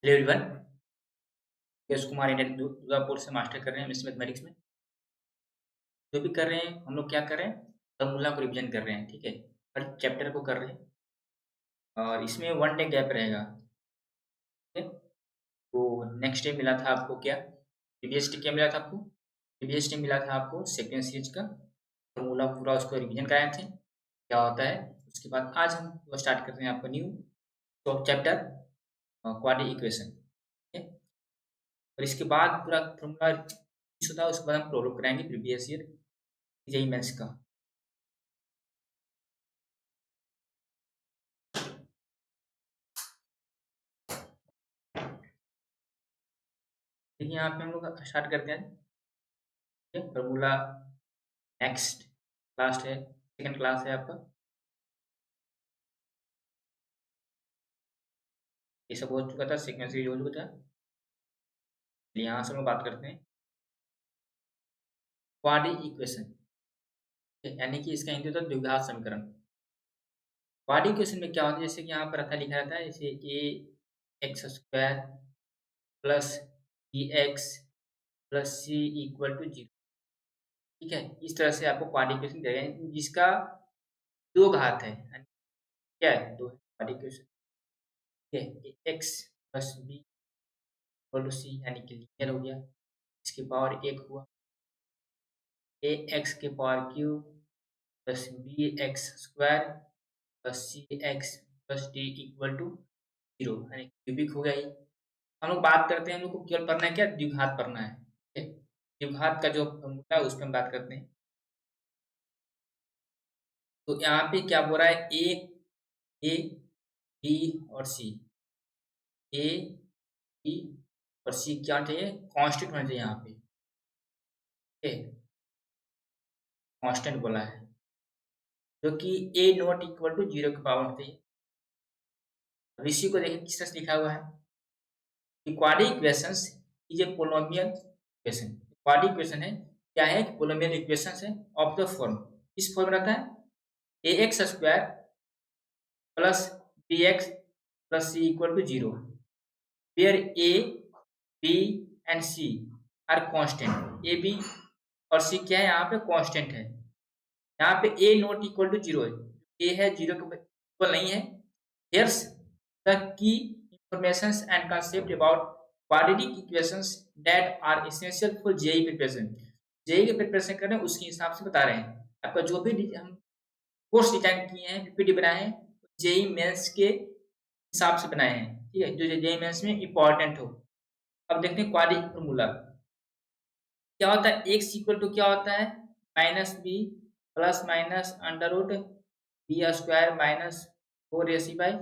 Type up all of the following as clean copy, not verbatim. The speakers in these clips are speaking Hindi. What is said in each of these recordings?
Hello everyone. Yash Kumar Indian Durgapur से मास्टर कर रहे हैं मैथमेटिक्स में। जो भी कर रहे हैं हम लोग क्या कर रहे हैं, फॉर्मूला को रिवीजन कर रहे हैं। ठीक है, हर चैप्टर को कर रहे हैं और इसमें 1 डे गैप रहेगा। ठीक है, तो नेक्स्ट डे मिला था आपको क्या, प्रीवियस डे क्या मिला था आपको, प्रीवियस डे मिला था आपको सेकेंड सीरीज का फॉर्मूला, पूरा उसको रिवीजन कराए थे क्या होता है। उसके बाद आज हम वो स्टार्ट करते हैं आपका न्यू चैप्टर क्वाड्रेटिक इक्वेशन। ठीक है, और इसके बाद पूरा फॉर्मूला होता है, उसके बाद हम प्रॉब्लम कराएंगे प्रीवियस ईयर जेईई मेंस का। देखिए यहाँ पे हम लोग स्टार्ट करते हैं। ठीक है, फॉर्मूला नेक्स्ट लास्ट है, सेकंड क्लास है आपका, ये सब हो चुका था, सीक्वेंस हो चुका था। यहाँ से हम लोग बात करते हैं क्वाड्रेटिक इक्वेशन, यानी कि इसका हिंदी होता है द्विघात समीकरण। क्वाड्रेटिक इक्वेशन में क्या होता है, जैसे कि यहाँ पर अथा लिखा रहता है, जैसे a x square plus B x plus C equal to 0। ठीक है, इस तरह से आपको क्वाड्रेटिक इक्वेशन देगा जिसका दो घात है, यानी क्या है, दो है क्वाड्रेटिक इक्वेशन। ठीक है, x plus b equal to c, यानी कि लीनियर हो गया, इसकी पावर एक हुआ, ए एक्स के power cube plus B x square plus c x plus d equal to 0, यानी क्यूबिक हो गया ही। हम लोग बात करते हैं, हम लोग को केवल पढ़ना है क्या, द्विघात पढ़ना है। ठीक है, द्विघात का जो फॉर्मूला है उस पर हम बात करते हैं। तो यहाँ पे क्या बोल रहा है, ए बी और सी, ए बी और सी क्या चाहिए, कांस्टेंट होना चाहिए यहाँ पे। ठीक है, कांस्टेंट बोला है, जो कि ए नॉट इक्वल टू 0 के पावर होती है। अब इसी को देखिए किस तरह से लिखा हुआ है, quadratic equations is a polynomial equation. Quadratic equation है क्या है, पोलिनोमियल इक्वेशंस है ऑफ द फॉर्म, इस फॉर्म में रहता है ए x square plus B x plus C equal to 0, where A B and C are constant. A B और सी क्या है, यहाँ पे कांस्टेंट है। यहाँ पे ए नॉट इक्वल टू 0 है, ए है 0 के इक्वल नहीं है। Here's the key informations and concept about quadratic equations that are essential for JEE preparation। JEE के प्रिपरेशन कर रहे हैं उसके हिसाब से बता रहे हैं। आपका जो भी हम कोर्स डिजाइन किए हैं, पीपीटी बनाए हैं, जेई मेंस के हिसाब से बनाए हैं। ठीक है, जो जेई मेंस में इंपॉर्टेंट हो। अब देखते हैं क्वाड्रेटिक फॉर्मूला क्या होता है। एक्स इक्वल टू क्या होता है, minus b plus minus under root b square minus 4ac by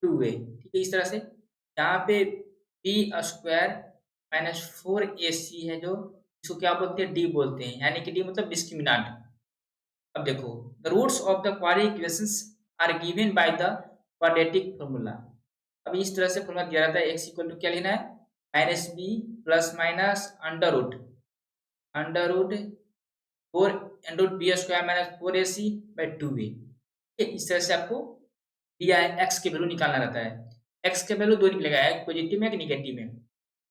2a। ठीक है, इस तरह से यहाँ पे बी स्क्वायर माइनस 4ac है, जो इसको क्या बोलते हैं, डी बोलते हैं, यानी कि डी मतलब डिस्क्रिमिनेंट। अब देखो, the roots of the quadratic equations are given by the quadratic formula. अब इस तरह से फॉर्मूला दिया रहता है, एक्स इक्वल टू क्या लेना है, minus b plus minus under root 4 under root b square minus 4ac by 2a। इस तरह से आपको दिया है, एक्स के वैल्यू निकालना रहता है। एक्स के वैल्यू दो निकलेगा, एक पॉजिटिव में एक निगेटिव में।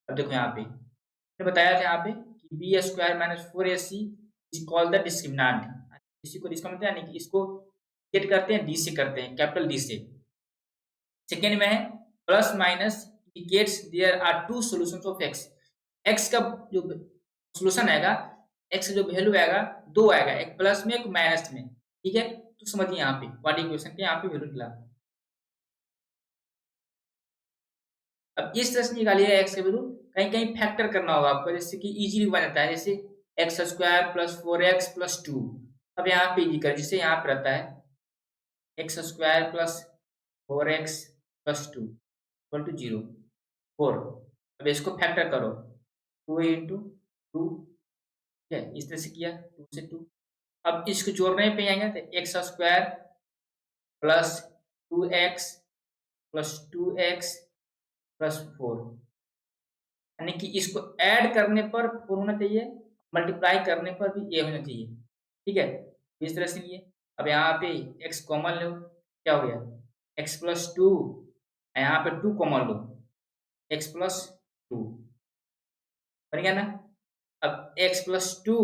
अब देखो यहाँ पे मैंने बताया था यहाँ पे कि b square minus 4ac is called the discriminant. इसी को इसका मतलब यानी कि इसको गेट करते हैं डी से, करते हैं कैपिटल डी से। सेकेंड में है plus minus indicates there are two solutions of x. X का जो सॉल्यूशन आएगा, एक्स का जो वैल्यू आएगा, दो आएगा, एक प्लस में एक माइनस में। ठीक है, तो समझिए यहाँ पे क्वाड्रेटिक इक्वेशन के यहाँ पे वैल्यू निकला। अब इस तरह से निकालिएगा एक्स का वैल्यू, कहीं कहीं फैक्टर करना होगा आपको, जैसे कि इजीली बन जाता है, जैसे x square plus 4x plus 2। अब यहाँ पे इजी कर, जिससे यहाँ पे रहता है x square plus 4x plus 2 equal to 0 4। अब इसको फैक्टर करो, 2 इंटू 2। ठीक है, इस तरह से किया, 2 से 2। अब इसको जोड़ने पे आएंगे तो x square plus 2x plus 2x plus 4, यानी कि इसको ऐड करने पर 4 होना चाहिए, मल्टीप्लाई करने पर भी ये होना चाहिए। ठीक है, इस तरह से लिए। अब यहाँ पे x कॉमन लो, क्या हो गया, x प्लस 2, यहाँ पे 2 कॉमन लो, एक्स प्लस टू बन गया ना। अब एक्स प्लस टू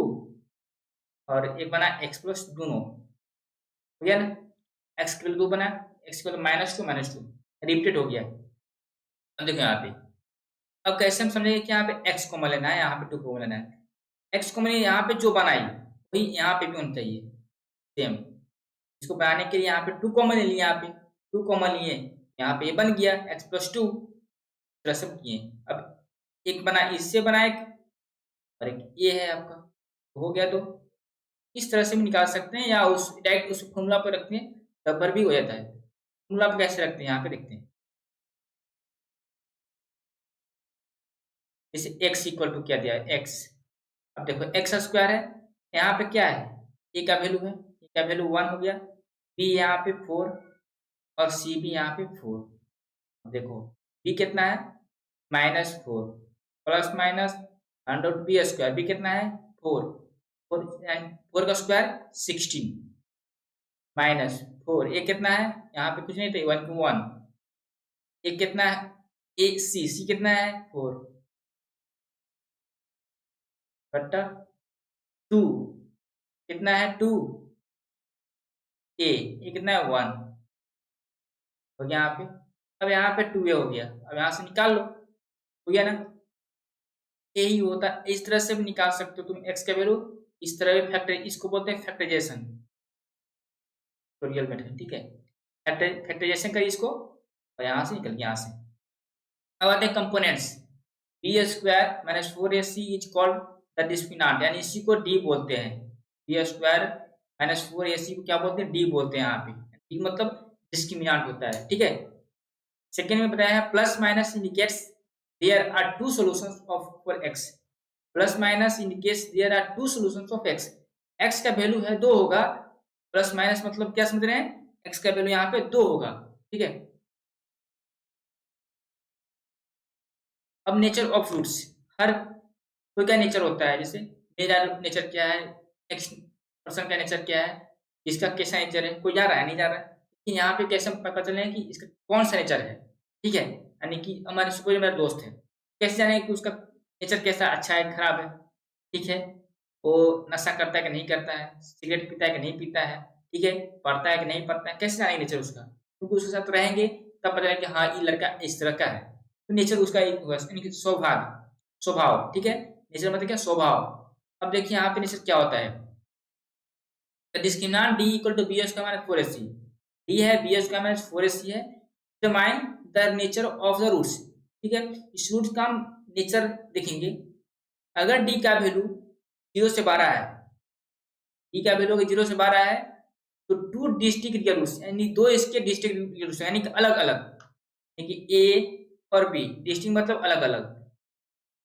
और एक बना एक्स प्लस दोनों हो गया ना। एक्स केवल दो बना, एक्स केवल माइनस टू रिपीटेड हो गया। अब देखो यहाँ पे, अब कैसे हम समझेंगे कि यहाँ पे एक्स कॉमन लेना है, यहाँ पे टू कॉमन लेना है। एक्स कॉमन यहाँ पे जो बनाई वही यहाँ पे भी होना चाहिए सेम। इसको बनाने के लिए यहाँ पे टू कॉमन ले लिए, यहाँ पे टू कॉमन लिए, यहाँ पे बन गया एक्स प्लस टू। सब किए। अब एक बना इससे बना एक, और एक ये है आपका, हो गया। तो इस तरह से भी निकाल सकते हैं या उस डायरेक्ट उस फॉर्मूला पर रखते हैं तब पर भी हो जाता है। फॉर्मूला पर कैसे रखते हैं यहाँ पे देखते हैं। जैसे x इक्वल टू क्या दिया है x। अब देखो एक्स स्क्वायर है, यहाँ पे क्या है a का वैल्यू है, a का वैल्यू 1 हो गया, b यहाँ पे 4 और c भी यहाँ पे 4। देखो b कितना है -4 plus minus under root b square, b कितना है 4, 4 का स्क्वायर 16 -4, ए कितना है यहाँ पे कुछ नहीं था 1 ए कितना है ए सी कितना है 4 बट्टा 2 कितना है 2 ए कितना है 1 हो गया यहाँ पे। अब यहाँ पे 2a हो गया, अब यहाँ से निकाल लो, हो गया ना। यही होता है, इस तरह से भी निकाल सकते हो तुम x का वैल्यू, इस तरह भी फैक्टर, इसको बोलते हैं फैक्टराइजेशन, रियल मेथड, ठीक है। फैक्टराइजेशन करिए इसको और यहाँ से निकल गया यहाँ से। अब आते हैं components. B square minus 4ac is called the discriminant, यानी इसी को डी बोलते हैं। बी स्क्वायर माइनस 4ac को क्या बोलते हैं, डी बोलते हैं यहाँ पे। डी मतलब डिस्क्रिमिनेंट होता है, ठीक है। सेकेंड में बताया है plus minus indicates there are two solutions of for x। Plus minus indicates there are two solutions of x। x का वैल्यू है 2 होगा, प्लस माइनस मतलब क्या समझ रहे हैं, x का वैल्यू यहाँ पे 2 होगा, ठीक है। अब नेचर ऑफ फ्रूट्स, हर कोई का नेचर होता है, जैसे मेरा नेचर क्या है, नेक्स्ट पर्सन का नेचर क्या है, इसका कैसा नेचर है, कोई जा रहा है नहीं जा रहा है, लेकिन यहाँ पे कैसे पता चले कि इसका कौन सा नेचर है, ठीक है। यानी कि हमारे से कोई मेरा दोस्त है, कैसे जाने कि उसका नेचर कैसा, अच्छा है खराब है, ठीक है। वो नशा करता है कि नहीं करता है, सिगरेट पीता है कि नहीं पीता है, ठीक है, पढ़ता है कि नहीं पढ़ता है, कैसे जानेंगे नेचर उसका, क्योंकि उसके साथ रहेंगे तब पता चलेगा कि हाँ ये लड़का इस तरह का है। तो नेचर उसका एक होगा, यानी कि स्वभाव, ठीक है। नेचर मतलब क्या, स्वभाव। अब देखिए यहाँ पे नेचर क्या होता है, discriminant d equal to b square minus 4ac, d है बी स्क्वायर माइनस 4ac है। Determine the nature of the roots, ठीक है। इस रूट्स का हम नेचर देखेंगे। अगर डी का वैल्यू 0 से 12 है, डी का वैल्यू 0 से 12 है, तो टू डिस्टिंक्ट रियल रूट्स, यानी दो इसके डिस्टिंक्ट रियल रूट्स, यानी कि अलग अलग, यानी कि ए और बी डिस्टिंक्ट मतलब अलग अलग,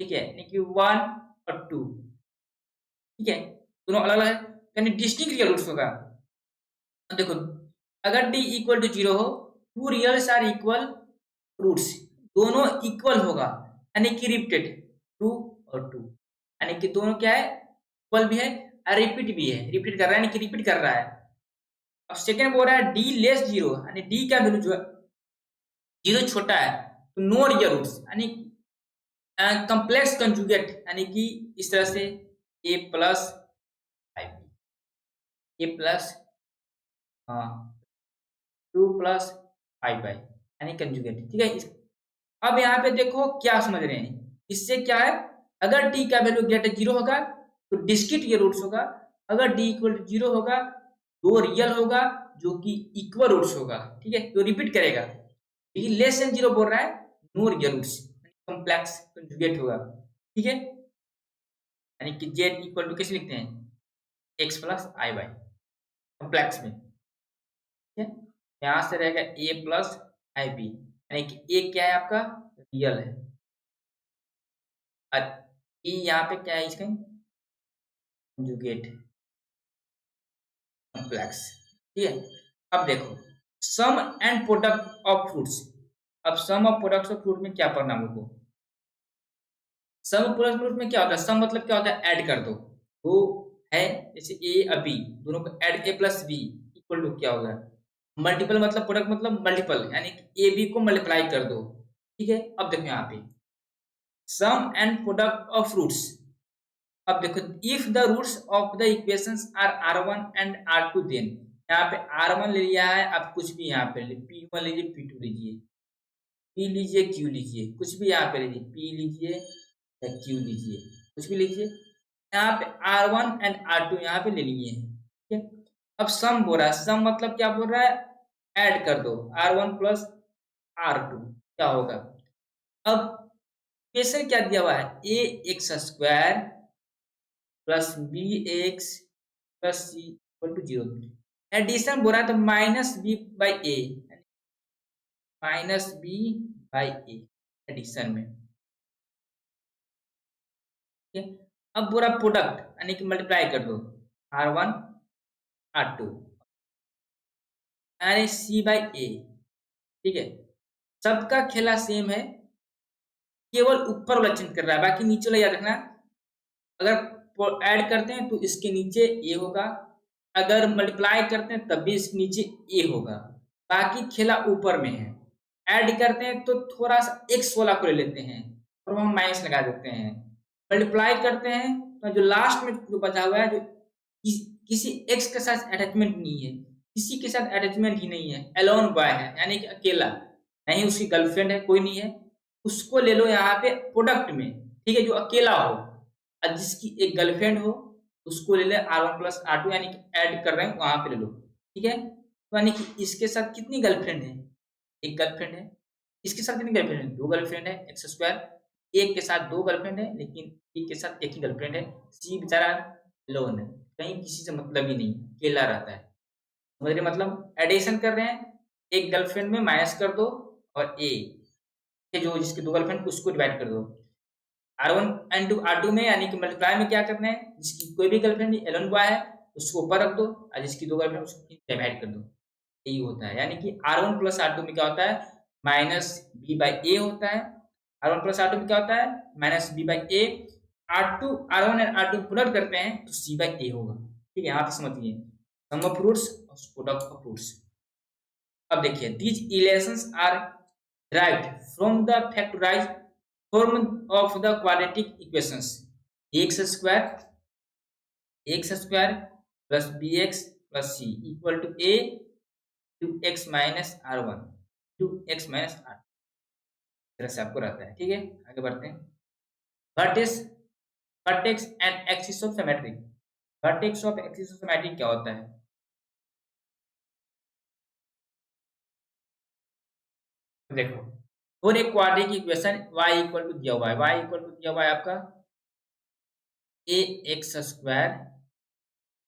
ठीक है, यानी कि 1 और 2, ठीक है, दोनों अलग अलग है, यानी डिस्टिंक्ट रियल रूट्स होगा। देखो अगर डी इक्वल टू 0 हो, टू रियल्स आर इक्वल रूट्स, दोनों इक्वल होगा, यानी कि रिपीटेड 2 और 2, यानी कि दोनों क्या है, इक्वल भी है और रिपीट भी है, रिपीट कर रहा है, यानी कि रिपीट कर रहा है। अब सेकंड बोल रहा है डी लेस 0, यानी डी का वैल्यू जो है 0 छोटा है, तो नो रियल रूट्स, यानी कॉम्प्लेक्स कंजुगेट, यानी कि इस तरह से a plus A plus 2 plus 5 यानी कंजुगेट, ठीक है। अब यहाँ पे देखो क्या समझ रहे हैं, इससे क्या है, अगर डी का वैल्यू ग्रेटर 0 होगा तो डिस्क्रीट ये रूट्स होगा, अगर डी इक्वल टू 0 होगा दो रियल होगा जो कि इक्वल रूट्स होगा, ठीक है, तो रिपीट करेगा। लेकिन लेस देन 0 बोल रहा है, no real roots, complex conjugate होगा, ठीक है। यानी कि जेड इक्वल टू कैसे लिखते हैं, एक्स प्लस आई वाई कॉम्प्लेक्स में, ठीक है। यहाँ से रहेगा ए प्लस आई बी, यानी कि ए क्या है आपका रियल है, और ई यहाँ पे क्या है इसका कंजुगेट कॉम्प्लेक्स, ठीक है। अब देखो सम एंड प्रोडक्ट ऑफ फ्रूट्स, अब सम ऑफ प्रोडक्ट्स ऑफ फ्रूट में क्या पढ़ना हम लोग को, सम प्लस फ्रूट में क्या होता है, सम मतलब क्या होता है, ऐड कर दो, वो है जैसे ए और बी दोनों को add, a plus b equal to क्या होगा, मल्टीपल मतलब प्रोडक्ट मतलब मल्टीपल, यानी ए बी को मल्टीप्लाई कर दो, ठीक है। अब देखो यहाँ पे sum and product of roots. अब देखो if the roots of the equations are R1 and R2 then यहाँ पे R1 ले लिया है, आप कुछ भी यहाँ पे P1 लीजिए, P2 लीजिए, P लीजिए, Q लीजिए, कुछ भी यहाँ पे लीजिए, P लीजिए या Q लीजिए, कुछ भी लीजिए। यहाँ पे R1 एंड R2 यहाँ पे ले लिए हैं, ठीक है। अब सम बोल रहा है, सम मतलब क्या बोल रहा है, ऐड कर दो R1 प्लस R2 क्या होगा। अब इक्वेशन क्या दिया हुआ है, ए x square plus B x plus C equal to zero. Addition बोल रहा है तो minus b by a, minus b by a addition में, ठीक है। अब पूरा प्रोडक्ट यानी कि मल्टीप्लाई कर दो R1 R2 यानी सी बाई ए, ठीक है। सबका खेला सेम है, केवल ऊपर वाला चेंज कर रहा है, बाकी नीचे वाला याद रखना। अगर ऐड करते हैं तो इसके नीचे ए होगा, अगर मल्टीप्लाई करते हैं तब भी इसके नीचे ए होगा, बाकी खेला ऊपर में है। ऐड करते हैं तो थोड़ा सा एक्स वाला को ले लेते हैं और हम माइनस लगा देते हैं। मल्टीप्लाई करते हैं तो जो लास्ट में जो बचा हुआ है, जो किसी एक्स के साथ अटैचमेंट नहीं है, किसी के साथ अटैचमेंट ही नहीं है, अलोन बॉय है यानी कि अकेला, नहीं उसकी गर्लफ्रेंड है, कोई नहीं है, उसको ले लो यहाँ पे प्रोडक्ट में, ठीक है, जो अकेला हो और जिसकी एक गर्लफ्रेंड हो, उसको ले ले R1 प्लस R2 यानी कि ऐड कर रहे हैं वहां पे ले लो, ठीक है। तो यानी कि इसके साथ कितनी गर्लफ्रेंड है, एक गर्लफ्रेंड है। इसके साथ कितनी गर्लफ्रेंड है, दो गर्लफ्रेंड है, एक्स स्क्वायर। एक के साथ दो गर्लफ्रेंड है लेकिन एक के साथ एक ही गर्लफ्रेंड है, सी बेचारा लोन है, कहीं किसी से मतलब ही नहीं, अकेला रहता है। समझ रहे मतलब, एडिशन कर रहे हैं, एक गर्लफ्रेंड में माइनस कर दो और ए जो जिसके दो गर्लफ्रेंड उसको डिवाइड कर दो। R1 इंटू R2 में यानी कि मल्टीप्लाई में क्या करना है, जिसकी कोई भी गर्लफ्रेंड एलोन बॉय है उसको ऊपर रख दो और जिसकी दो गर्लफ्रेंड उसको डिवाइड कर दो, यही होता है। यानी कि R1 प्लस R2 में क्या होता है, माइनस बी बाई ए होता है। R1 प्लस R2 में क्या होता है, minus b by a. R1 and R2 product करते हैं तो सी बाई ए होगा, ठीक है। यहाँ पे समझिए सम ऑफ रूट्स और प्रोडक्ट ऑफ रूट्स। अब देखिए these equations are derived from the factorized form of the quadratic equations x square plus bx plus c equal to a to x minus r1 to x minus r, तरह से आपको रहता है, ठीक है। आगे बढ़ते हैं। vertex vertex and axis of symmetry। vertex of axis of symmetry क्या होता है, देखो और एक quadratic equation y equal to दिया हुआ है, y इक्वल टू दिया हुआ है आपका a x square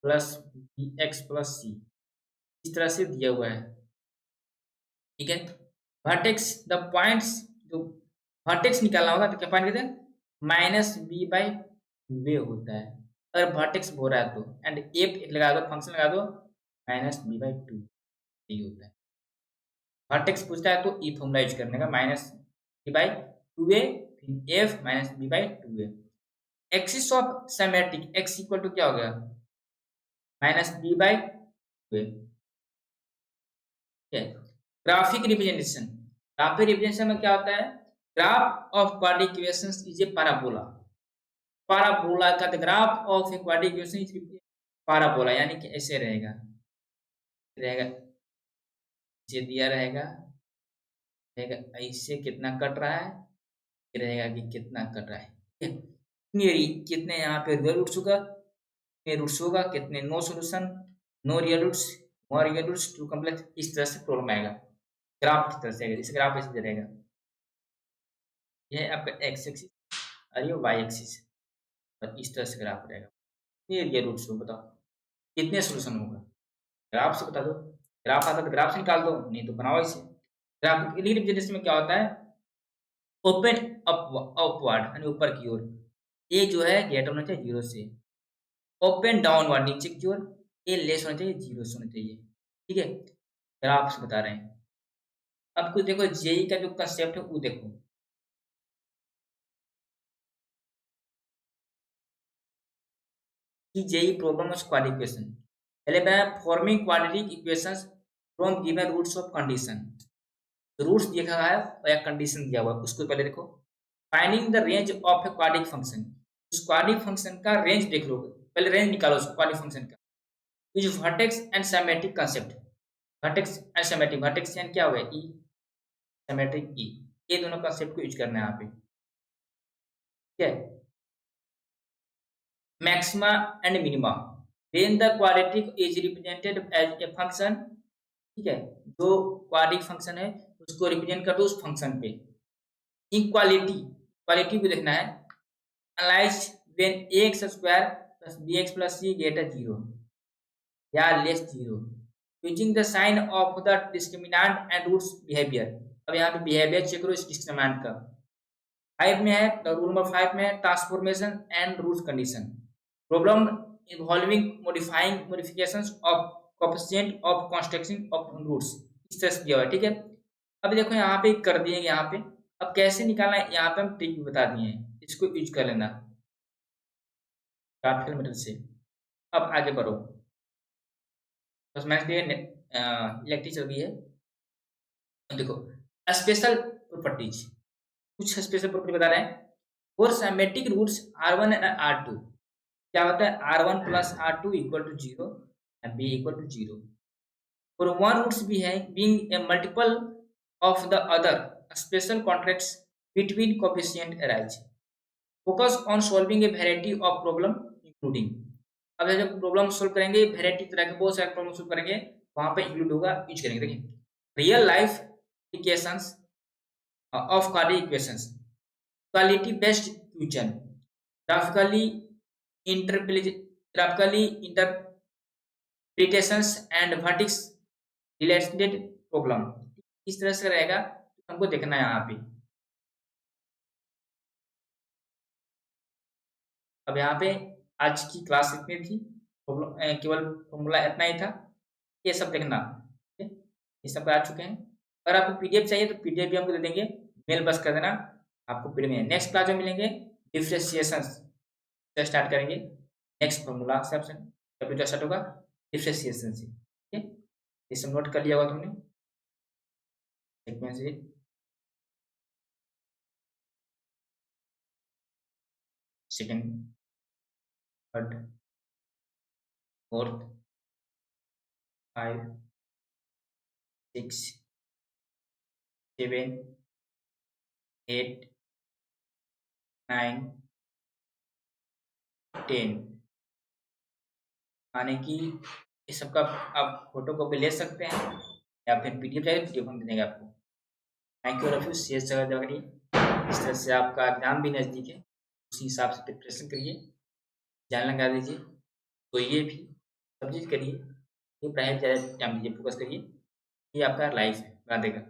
plus B x plus c, इस तरह से दिया हुआ है, ठीक है। वर्टेक्स द पॉइंट्स, जो वर्टेक्स निकालना होगा तो क्या पॉइंट कहते हैं, माइनस बी बाई वे होता है अगर वर्टेक्स हो रहा है तो, एंड एफ लगा दो, फंक्शन लगा दो माइनस बी बाई टू, यही होता है। वर्टेक्स पूछता है तो ई फॉर्मूला यूज करने का, minus b by two a फिर f minus b by two a. Axis of symmetric x equal to क्या हो गया, minus b by two a, ठीक है। ग्राफिक रिप्रेजेंटेशन, ग्राफिक रिप्रेजेंटेशन में क्या होता है, graph of quadratic equations is a parabola. Parabola का the graph of a quadratic equation is parabola, यानी कि ऐसे रहेगा, रहेगा ये दिया रहेगा, रहेगा ऐसे कितना कट रहा है, ये रहेगा कि कितना कट रहा है, ठीक है। कितने यहाँ पे रियल रूट्स होगा, कितने रूट्स होगा, कितने no solution, no real roots, more real roots, two complex, इस तरह से प्रॉब्लम आएगा। ग्राफ किस तरह से आएगा, जैसे ग्राफ ऐसे रहेगा, ये है आपका एक्स एक्सिस और ये वाई एक्सिस, और इस तरह से ग्राफ रहेगा। ये रूट्स हो, बताओ कितने सॉल्यूशन होगा, ग्राफ से बता दो। ग्राफ आता तो ग्राफ से निकाल दो, नहीं तो बनाओ इसे। ग्राफ रिप्रेजेंटेशन में क्या होता है, ओपन अपवर्ड यानी ऊपर की ओर, ए जो है ग्रेटर होना चाहिए जीरो से, ओपन डाउनवर्ड नीचे की ओर, ए लेस होना चाहिए जीरो से होना चाहिए, ठीक है। ग्राफ से बता रहे हैं। अब कुछ देखो जेई का जो कंसेप्ट है वो देखो, कि JEE problem of quadratic equation, पहले मैं forming quadratic equations from given roots of condition, roots दिया हुआ है और या कंडीशन दिया हुआ है, उसको पहले देखो। Finding the range of A quadric function, उस क्वाड्रिक फंक्शन का रेंज देख लो, पहले रेंज निकालो उस क्वाड्रिक फंक्शन का। Use vertex and symmetric concept, vertex and symmetric, vertex and क्या हो गया ई, सिमेट्रिक ई, ये दोनों कांसेप्ट को यूज करना है यहाँ पे, ठीक है। Maxima and minima, when the quadratic is represented as a function, ठीक है, जो क्वाड्रिक फंक्शन है उसको रिप्रेजेंट कर दो उस फंक्शन पे। इक्वालिटी, इक्वालिटी को देखना है, analyse when x square plus B x plus c greater 0 या less 0, using the sign of the discriminant and roots behaviour. अब यहाँ पे बिहेवियर चेक करो इस डिस्क्रिमिनेंट का। 5 में है, रूल नंबर 5 में है transformation and roots condition, problem involving modifying modifications of coefficient of construction of roots, इस तरह से दिया हुआ है, ठीक है। अब देखो यहाँ पे कर दिए यहाँ पे, अब कैसे निकालना है यहाँ पे हम ट्रिक भी बता दिए हैं, इसको यूज कर लेना ग्राफिकल मेथड से। अब आगे बढ़ो, बस मैथ के इलेक्ट्रिक चल रही है। देखो स्पेशल प्रॉपर्टीज, कुछ स्पेशल प्रॉपर्टी बता रहे हैं। For symmetric roots R1 and R2 क्या होता है, R1 plus R2 equal to 0 and B equal to 0। For one roots being a multiple of the other, special contracts between coefficient arise. Focus on solving a variety of problem including, अब जब प्रॉब्लम सोल्व करेंगे वेराइटी तरह के बहुत सारे प्रॉब्लम सोल्व करेंगे, वहां पे इंक्लूड होगा, यूज करेंगे। देखिए real life equations of quadratic equations, quality based question, graphically graphically interpretations and vertices related problem, इस तरह से रहेगा, हमको देखना है यहाँ पे। अब यहाँ पे आज की क्लास इतनी थी, केवल फॉर्मूला इतना ही था, ये सब देखना, ठीक है, ये सब आ चुके हैं। अगर आपको पीडीएफ चाहिए तो पीडीएफ भी हमको दे देंगे, मेल बस कर देना, आपको पीडीएफ में। नेक्स्ट क्लास में मिलेंगे डिफरेंशिएशन से स्टार्ट करेंगे, नेक्स्ट फॉर्मूला से ऑप्शन चैप्टर स्टार्ट होगा डिफरेंशिएशन से, ठीक है। ये सब नोट कर लिया होगा तुमने, से सेकंड, थर्ड, फोर्थ, 5, 6, 7, 8, 9, 10, माने कि ये सबका आप फोटो कॉपी ले सकते हैं या फिर पीडीएफ चाहिए पीडीएफ हम दे देंगे आपको। थैंक यू रफू, शेयर जगह करिए, इस तरह से आपका एग्जाम भी नज़दीक है, उसी हिसाब से प्रिपरेशन करिए, ध्यान लगा दीजिए, तो ये भी सब चीज़ करिए, ये पढ़ाई ज़्यादा टाइम दीजिए, फोकस करिए, ये आपका लाइफ है, बना देगा।